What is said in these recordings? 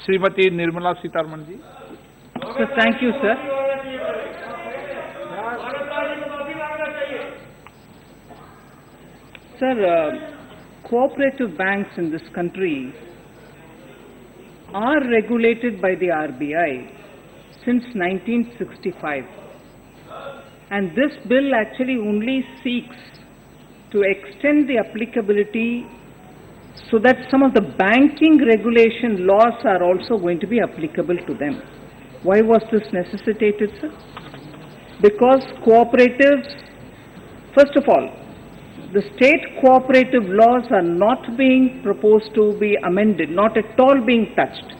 Shrimati Nirmala Sitharaman ji. So thank you, sir. Sir, cooperative banks in this country are regulated by the RBI since 1965, and this bill actually only seeks to extend the applicability so that some of the banking regulation laws are also going to be applicable to them. Why was this necessitated, sir? Because cooperatives, first of all, the state cooperative laws are not being proposed to be amended, not at all being touched.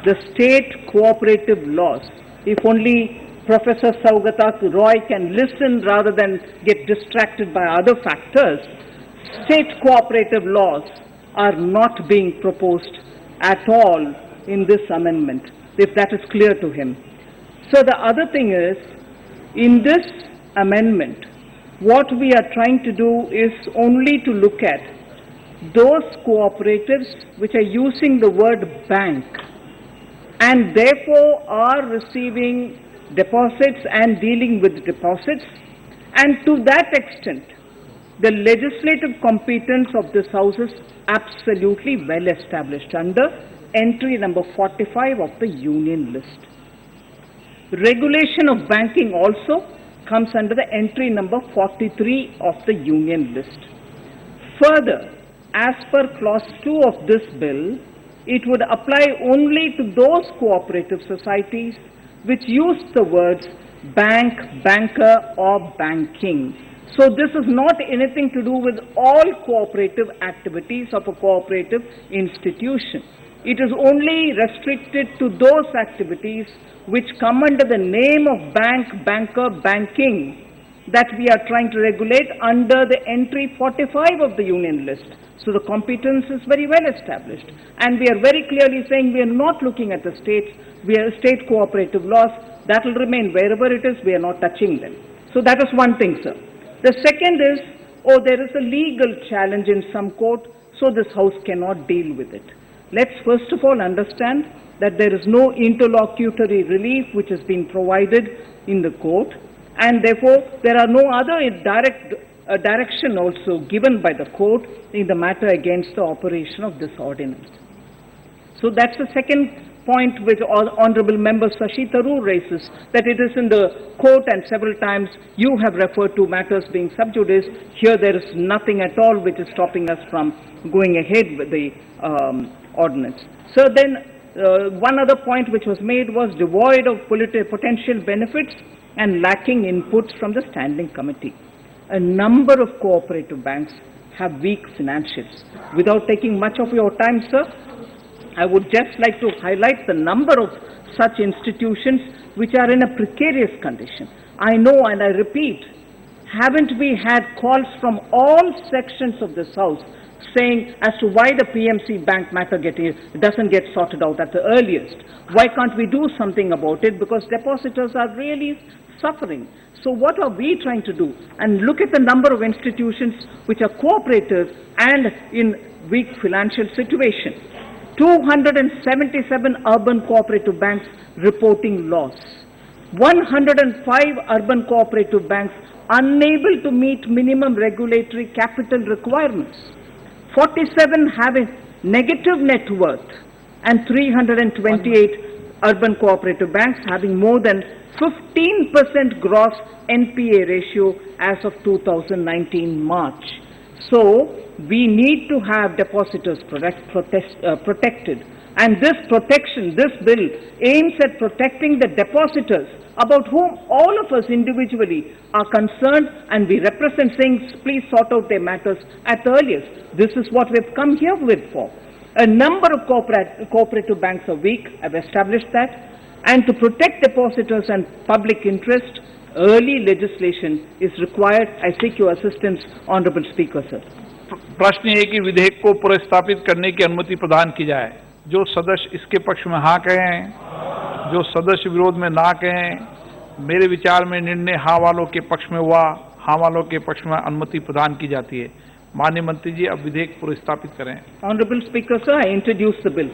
The state cooperative laws, if only Professor Saugata Roy can listen rather than get distracted by other factors, state cooperative laws are not being proposed at all in this amendment, if that is clear to him. So the other thing is, in this amendment, what we are trying to do is only to look at those cooperatives which are using the word bank and therefore are receiving deposits and dealing with deposits, and to that extent, the legislative competence of this House is absolutely well established under entry number 45 of the Union List. Regulation of banking also comes under the entry number 43 of the Union List. Further, as per clause 2 of this bill, it would apply only to those cooperative societies which use the words bank, banker or banking. So this is not anything to do with all cooperative activities of a cooperative institution. It is only restricted to those activities which come under the name of bank, banker, banking that we are trying to regulate under the entry 45 of the Union List. So the competence is very well established, and we are very clearly saying we are not looking at the states, we are state cooperative laws, that will remain wherever it is, we are not touching them. So that is one thing, sir. The second is, there is a legal challenge in some court, so this House cannot deal with it. Let's first of all understand that there is no interlocutory relief which has been provided in the court, and therefore there are no other direction also given by the court in the matter against the operation of this ordinance. So that's the second point which Honorable Member Shashi Tharoor raises, that it is in the court and several times you have referred to matters being sub judice. Here there is nothing at all which is stopping us from going ahead with the ordinance. So then one other point which was made was devoid of potential benefits and lacking inputs from the standing committee. A number of cooperative banks have weak financials. Without taking much of your time, sir, I would just like to highlight the number of such institutions which are in a precarious condition. I know, and I repeat, haven't we had calls from all sections of this House saying as to why the PMC bank matter doesn't get sorted out at the earliest? Why can't we do something about it? Because depositors are really suffering. So what are we trying to do? And look at the number of institutions which are cooperative and in weak financial situation. 277 urban cooperative banks reporting loss. 105 urban cooperative banks unable to meet minimum regulatory capital requirements. 47 having negative net worth, and 328 urban cooperative banks having more than 15% gross NPA ratio as of 2019 March. So we need to have depositors protected, and this protection, this bill aims at protecting the depositors about whom all of us individually are concerned, and we represent saying please sort out their matters at the earliest. This is what we've come here with for. A number of cooperative banks are weak, I've established that, and to protect depositors and public interest, early legislation is required. I seek your assistance, Honorable Speaker, sir. प्रश्न ये कि विधेयक को पुनर्स्थापित करने की अनुमति प्रदान की जाए। जो सदस्य इसके पक्ष में हाँ कहें, जो सदस्य विरोध में ना कहें। मेरे विचार में निर्णय हाँ वालों के पक्ष में हुआ, हाँ वालों के पक्ष में अनुमति प्रदान की जाती है। माननीय मंत्री जी, अब विधेयक पुनर्स्थापित करें। Honorable Speaker, sir, I introduce the bill.